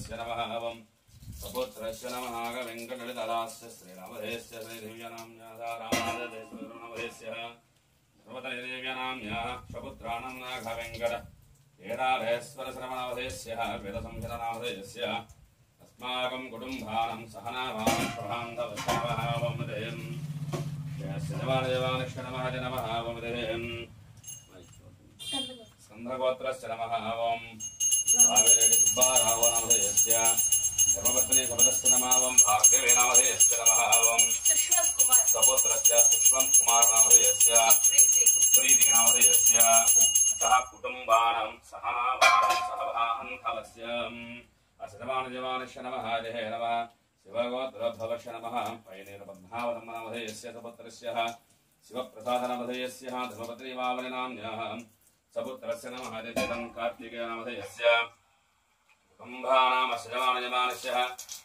सपुत्रस्य नमः ओम सपुत्रस्य नमः वेंकटललितलास्य श्रीरामदेस्य श्रीदेव्यानाम्याधारामादेश्वरनमदेस्य सर्वतदेव्यानाम्याः सपुत्राणां नाघ वेंकट केदारेश्वर श्रवणवदेस्य वेदसंहितनामदेस्य अस्माकं कुटुम्बानां सहनावान् प्रभान्तवशावः वमदेयम् यस्य नमः वमदेयम् स्कंदगोत्रस्य नमः ओम भावेरेणुबारावनमदेस्य धर्मपत्नी सपदस्य नमः ओम भार्गवे नामदेस्य नमः ओम सपुत्रस्य सुष्वंत कुमार नामदेस्य प्रीति नामदेस्य सह कुटुम्बानां सहनावान् सहभान्तवस्य असदमानजवानस्य नमः देहे नमः शिवगोत्रभवस्य नमः पैनेरपद्मावतं नामदेस्य सपुत्रस्य शिवप्रसाद नामदेस्य धर्मपत्नी वावलिनाम्न्यः सपुत्रस्य नमः देवं कार्तिकेय नामदेस्य कुटुम्बानां असदमानजवानस्य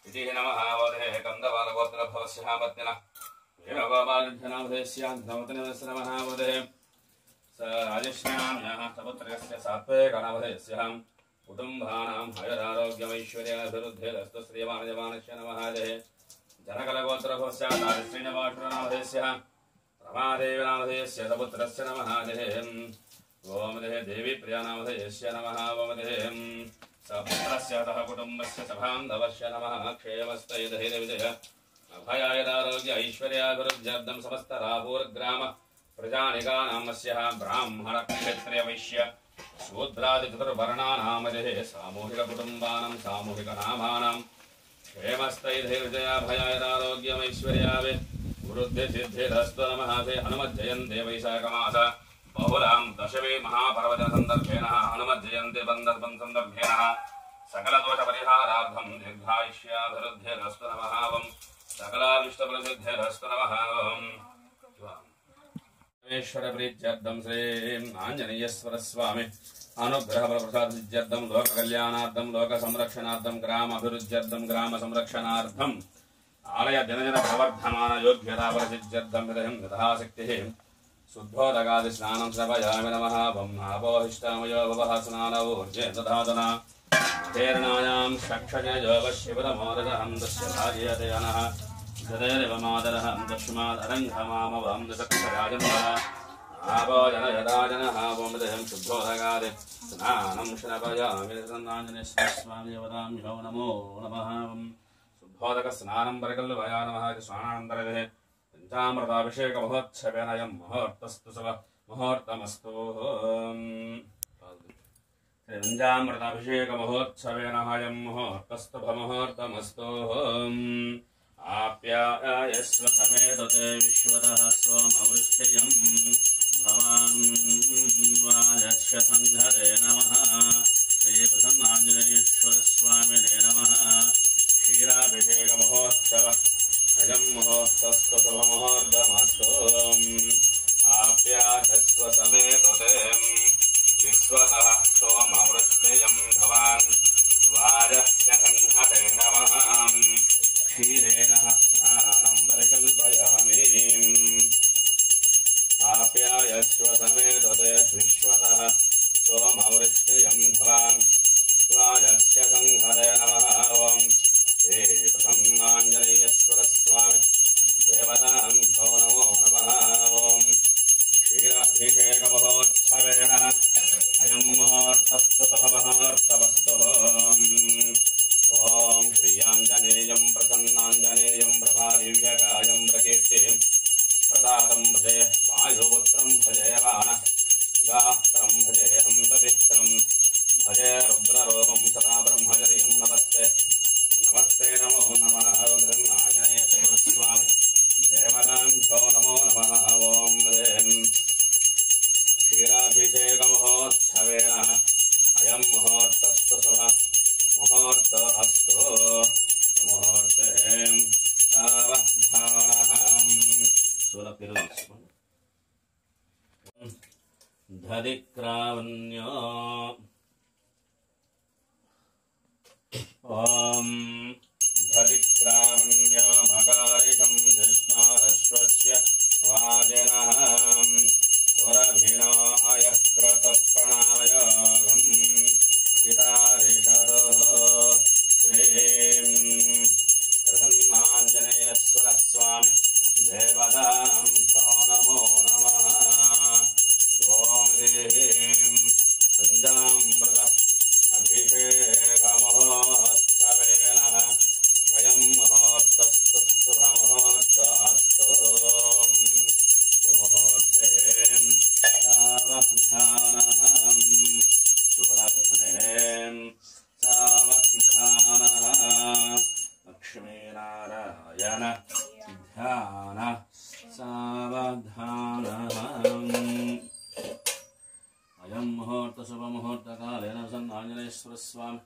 इति नमः वदे कंदवालगोत्रभवस्य पत्न्यः वेणुगोपालभ्य नामदेस्य धर्मपत्न्यस्य नमः वदे राजश्याम्याः सपुत्रस्य सात्विक नामदेस्य कुटुम्बानां हयरारोग्यमैश्वर्याभिवृद्धिरस्तु श्रीमानजवानस्य नमः देहे जनकलगोत्रभवस्य श्रीनिवासनामदेस्य रमादेवी नामदेस्य सपुत्रस्य नमः देहे ओम देहे देवी प्रिया नामदेस्य नमः ओम देहे सपुत्रस्य तः कुटुम्बस्य सभान्धवस्य नमः क्षेमस्तैर्धैर्यविजय अभयायदारोग्य ऐश्वर्याभिवृद्ध्यर्थं समस्तरापूर्ग्राम प्रजानिकानामस्य ब्राह्मणक्षत्रियवैश्य शूद्रादिचतुर्वर्णानामदेः सामूहिककुटुम्बानां सामूहिकनामानां क्षेमस्थैर्धैर्यजयाभयायरारोग्यमैश्वर्याभिवृद्धिसिद्धिरस्तु नमः ते हनुमज्जयन्ते वैशाखमास बहुलां दशमे महापर्वतसन्दर्भेण हनुमज्जयन्ते बन्धसन्दर्भेण सकलदोषपरिहारार्थं दीर्घायुष्याभिवृद्धिरस्तु नमः ओं सकलाविष्टप्रसिद्धिरस्तु नमः ओं प्रीत्यर्थं श्री आंजनेयस्वर स्वामी अनुग्रहप्रसादसिद्ध्यर्थं लोककल्याणार्थं लोकसंरक्षणार्थं ग्रामाभिवृद्ध्यर्थं ग्रामसंरक्षणार्थं आलय दिनदिन प्रवर्धमान योग्यताप्रसिद्ध्यर्थं यथाशक्तिः शुद्धोदकादिस्नानं श्रवयामि नमः ब्रह्मापोहिष्टामयो भवः स्नानवोर्जे दधातना तेरणायां चक्षजयोगशिवरमोदहं दस्य भार्यते अनः जदेवमादरः दश्मादरङ्घमामवं दशक्षराजन्मः आभोजन यदाजनः वोमदेहं शुद्धोदकादि स्नानं श्रवयामि स्वामी वदाम्यो नमो नमः शुद्धोदकस्नानं परिकल्पया नमः स्नानानन्तरविधे पंचामृताभिषेकमहोत्सवेन अयं मुहूर्तस्तु शुभ मुहूर्तमस्तु पंचामृताभिषेकमहोत्सवेन अयं मुहूर्तस्तु मुहूर्तमस्तु आप्यायस्व समेतते विश्वतः सोमवृष्टियं भवान् वाजस्य संघते नमः श्रीप्रसन्नाञ्जनेश्वरस्वामिने नमः क्षीराभिषेकमहोत्सव अयं मुहूर्तस्तु शुभमुहूर्तमस्तु आप्यायस्व समेतते विश्वतः सोमवृष्टियं भवान् वाजस्य संघते नमः क्षीरेण स्नानं परिकल्पयामि आप्यायस्व समेतते विश्वतः सोमवृष्टियं भवान् वाजस्य संघते नमः ओं हे प्रसन्नाञ्जनेयस्वरस्वामी देवताभ्यो नमो नमः ओं क्षीराभिषेकमहोत्सवेन अयं मुहूर्तस्तु शुभमुहूर्तमस्तु ओं श्रीयाञ्जनेयं प्रसन्नाञ्जनेयं प्रभादिव्यकायं प्रकीर्तिं प्रदातं भजे वायुपुत्रं भजे गात्रं भजेऽहं तदित्रं भजे रुद्ररूपं सदा ब्रह्मचर्यं नमस्ते नमस्ते नमो नमः आञ्जनेयस्वामी देवताभ्यो नमो नमः ओं क्षीराभिषेकमहोत्सवेन अयं मुहूर्तस्तु शुभ मुहूर्त अस्तु मुहूर्ते धदिक्रावण्यो ॐ धदिक्रावण्यो मकारिषं जिष्णारश्वस्य वाजिनः स्वरभिनो अयक्रतप्रणायोगम् चितारिषरो मुहूर्तकालेन प्रसन्नाञ्जनेश्वरस्वामी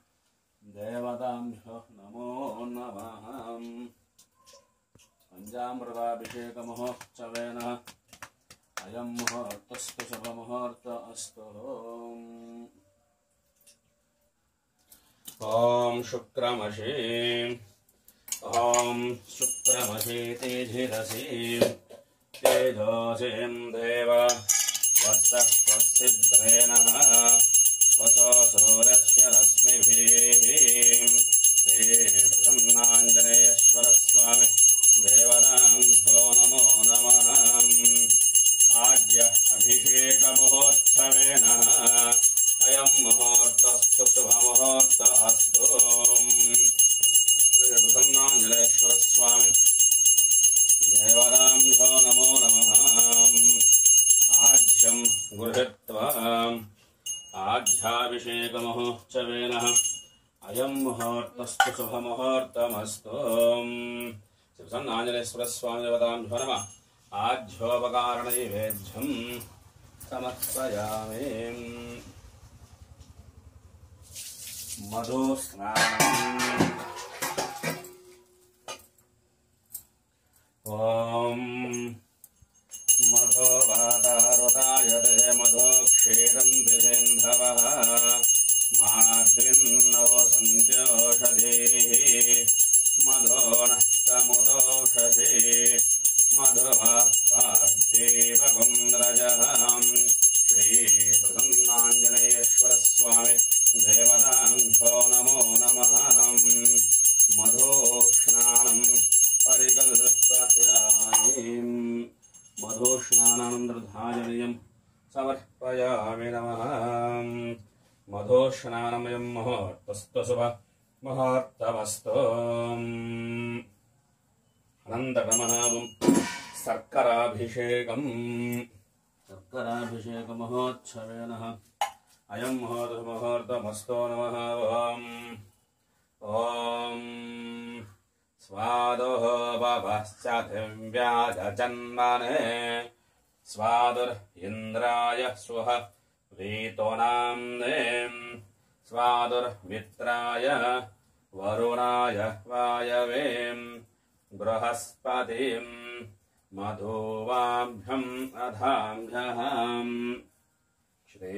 देवताभ्यो नमो नमः। पञ्चामृताभिषेकमहोत्सवेन अयं मुहूर्तस्तु शुभमुहूर्त अस्तु। ॐ शुक्रमशी तेजरसीं तेजोसीं देव वत्सिद्ध्रे नमः वसो सूरस्य रश्मिभिः श्रीप्रसन्नाञ्जनेश्वरस्वामी देवताभ्यो नमो नमः। आद्य अभिषेकमहोत्सवेन अयं मुहूर्तस्तु शुभमुहूर्त अस्तु। प्रसन्नाञ्जनेश्वरस्वामी देवताभ्यो नमो नमः। आज्यं गृहीत्वा आज्याभिषेकमहोत्सवेन अयं मुहूर्तस्तु शुभमुहूर्तमस्तु। प्रसन्नाञ्जनेश्वरस्वामी देवताभ्यो नमः। आज्योपकारणैवेद्यं समर्पयामि। मधुस्नानम्। ॐ मधुवातारुतायते मधुक्षीरं द्विजेन्धवः माद्विन्नो सन्त्योषधीः मधोनस्तमुदोषधे मधुवा पार्थेवं रजहं। श्रीप्रसन्नाञ्जनेश्वरस्वामी देवताभ्यो नमो नमः। मधुस्नानं परिकल्पयामि। मधुस्नानानन्तरधाजनीयं समर्पयामि नमः। मधुस्नानमयं मुहूर्तस्तु शुभमुहूर्तमस्तु। अनन्तरमहावं शर्कराभिषेकमहोत्सवेन अयं मुहूर्तमस्तु नमः। ॐ स्वादुः भवश्चतिव्याजन्मने स्वादुरिन्द्राय स्वः वीतोनाम्ने स्वादुर्मित्राय वरुणाय वायवे बृहस्पतिं मधुवाभ्यम् अधाभ्यः। श्री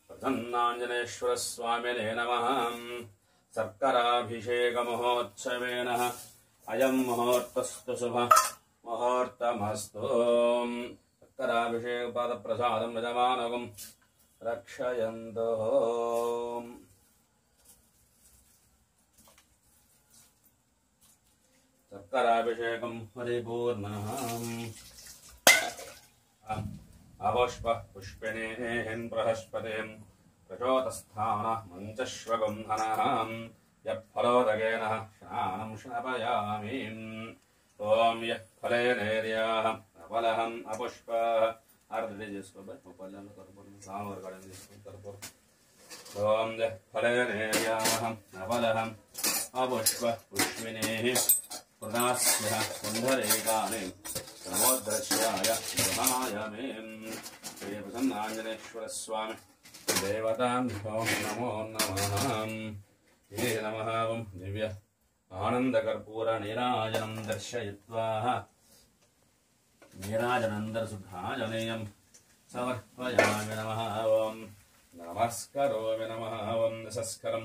प्रसन्नाञ्जनेश्वरस्वामिने नमः। शर्कराभिषेकमहोत्सवेन अयं मुहूर्तस्तु शुभमुहूर्तमस्तु। शर्कराभिषेकपादप्रसादं यजमानकं रक्षयन्तु। शर्कराभिषेकं परिपूर्णः अवष्पः पुष्पिणेन् बृहस्पतिं प्रचोदस्थानः मञ्चश्वगन्धनः यत्फलोदकेन स्नानं स्नापयामि। ॐ यः फलेनेर्याः अपलहम् अपुष्पः ॐ यः फलेनेर्याः अपलहम् अपुष्पः पुष्पिनेः प्रदास्यः कुण्डलेकानि प्रमोद्दृश्याय गृहाय मे। श्रीप्रसन्नाञ्जनेश्वरस्वामी देवताभ्यो नमो नमः। हे नमः। दिव्य आनन्दकर्पूरनीराजनं दर्शयित्वा नीराजनन्दरशुद्धाजनेयं समर्पयामि नमः। नमस्करोमि नमः। नमस्करं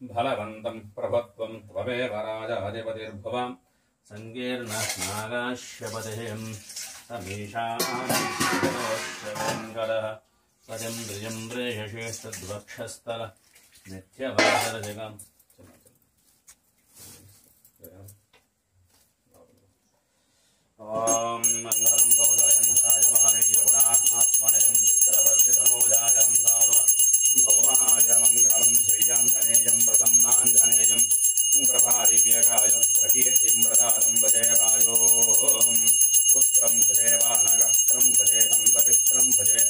फलवन्तं प्रभुत्वं त्वमेव राजाधिपतिर्भुवं सङ्कीर्णनागाश्यपतिः तमीशानः पदं द्रियं प्रेयशेषद्वक्षस्थल नित्यवासरजगम्। ॐ मङ्गलं कौशलेन्द्राय महावीय गुणात्मने चित्रवर्तितनूजाय भौमाय मङ्गलं श्रीयाञ्जनेयं प्रसन्नाञ्जनेयं प्रभादिव्यकाय प्रकीर्तिं प्रदातं भजे वायो पुत्रं भजे वानगस्त्रं भजे हन्तवित्रं भजे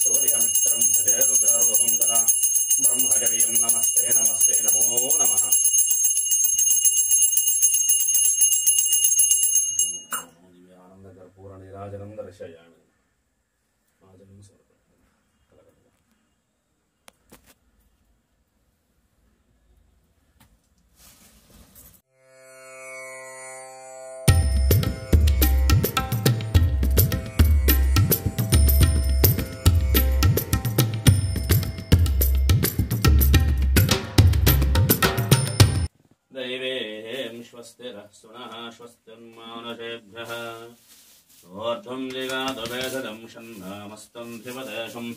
सूर्यमित्रं भजे रुद्ररूपं तदा ब्रह्मचर्यं नमस्ते नमस्ते नमो नमः। दिव्यानन्दकर्पूरनीराजनं दर्शयामि। स्वस्तिरः सुनः स्वस्तिर्मानुषेभ्यः ऊर्ध्वं जिगातु भेषजं षण्णामस्तं धिपदेशं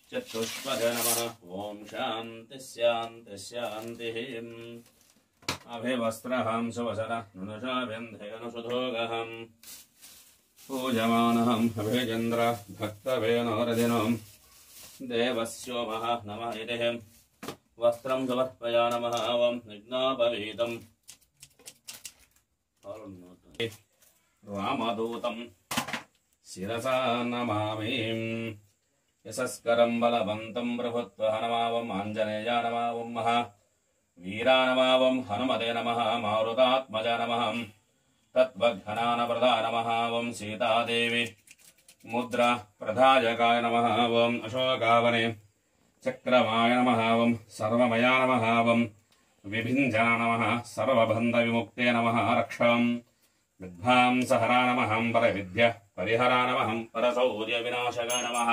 चतुष्पदे नमः ॐ शान्तिः शान्तिः शान्तिः अभिवस्त्रहं सुवसनः नुनुषा व्यन्धेनुषुधोगहं पूजमानहम् अभिचन्द्र भक्तवेनोरधिनं देवस्योमः नमः इति वस्त्रं समर्पयामः ॐ विघ्नोपवीतं रामदूतं शिरसा नमामि यशस्करं बलवन्तं प्रभुत्वः नमावम् आञ्जनेया नमावम् वीरा नमावम् हनुमते नमः मारुतात्मजा नमः तत्त्वघ्नानप्रदा नमः ॐ सीतादेवी मुद्रा प्रधायकाय नमः ॐ अशोकावने चक्रमाय नमः ॐ सर्वमया नमः ॐ विभिञ्जना नमः सर्वबन्धविमुक्ते नमः रक्षां विद्वांसहरा नमः परविद्या परिहरा नमः परशौर्यविनाशका नमः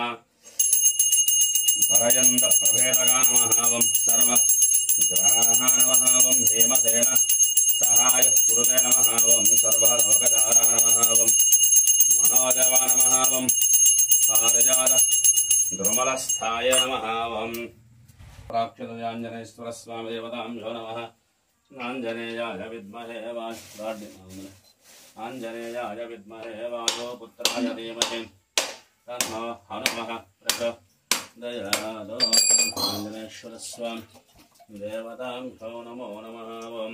परयन्तप्रभेदका नमः ॐ सर्वग्राहा नमः ॐ हेमसेन सहाय कुरुते नमः ॐ सर्वलोकधारा नमः ॐ मनोजवा नमः ॐ पारिजात द्रुमलस्थाय नमः ॐ प्राक्षतजाञ्जनेश्वरस्वामी देवताभ्यो नमः आञ्जनेयाय विद्महे आञ्जनेयाय विद्महे वायोपुत्राय धीमहि तन्नो हनुमः प्रचोदयात् आञ्जनेश्वरस्वामी देवताभ्यो नमो नमः ॐ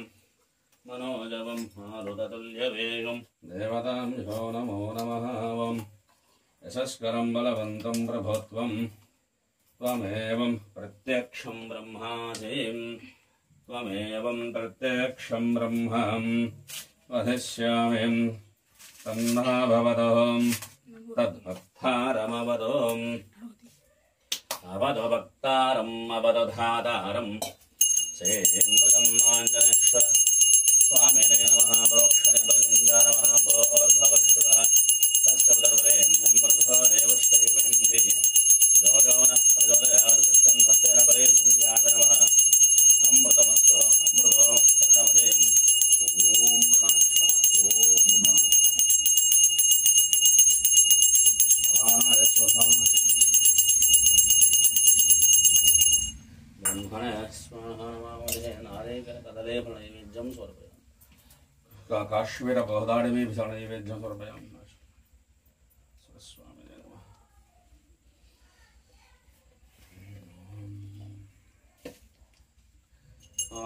मनोजवं मारुततुल्यवेगं देवताभ्यो नमो नमः ॐ यशस्करं बलवन्तं प्रभुत्वं त्वमेवं प्रत्यक्षं ब्रह्मासीं त्वमेवं प्रत्यक्षं ब्रह्मं वदिष्यामि तन्ना भवतो तद्भक्तारमवदो अवदो भक्तारम् अवदो धातारं श्रीमृतमाञ्जनेश्वर स्वामिने नमः प्रोक्षणे बलिगङ्गा नमः भोर्भवश्वः तस्य पुत्रवरेण्यं वरुधो देवश्चरि वहिन्ति योजो नः प्रचोदयात् सत्यं सत्येन परिगङ्गाय नमः अमृतमस्तु अमृतो शरणवदेम् ॐ मृणाश्वः ॐ मृणाश्वः स्वाहा ब्रह्मणे स्वाहा नारेकलकदलेपनैवेद्यं समर्पयामि काश्मीरबोधाडिमीभिषणनैवेद्यं समर्पयामि स्वामिने नमः ॐ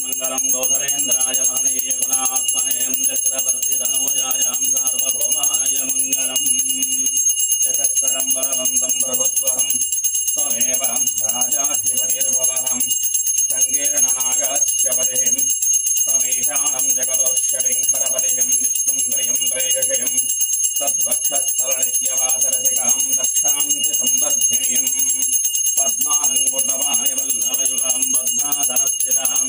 मङ्गलं गौधरेन्द्राय महनीय गुणात्मने चक्रवर्तितनूजायां सार्वभौमाय मङ्गलम् यशस्करं बलवन्तं प्रभुत्वं त्वमेव राजाधिपतिर्भवः सङ्कीर्णनागस्य पतिं त्वमीशानं जगतोऽस्य वेङ्कटपतिं विष्णुं त्रयं त्रयशयं तद्वक्षस्थलनित्यवासरसिकां दक्षान्ति संवर्धिनीं पद्मालङ्कुटवाय वल्लभयुगां पद्मासनस्थितां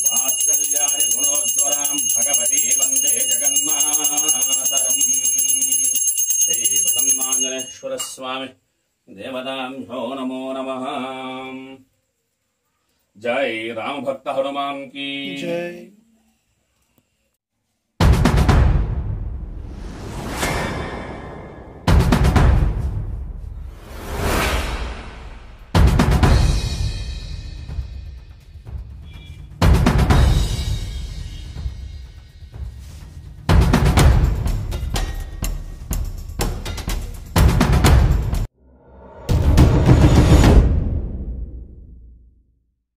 वात्सल्यादिगुणोज्ज्वलां भगवती वन्दे जगन्मातरम् श्रीप्रसन्नाञ्जनेश्वरस्वामी देवताभ्यो नमो नमः। जय राम भक्त हनुमान की जय।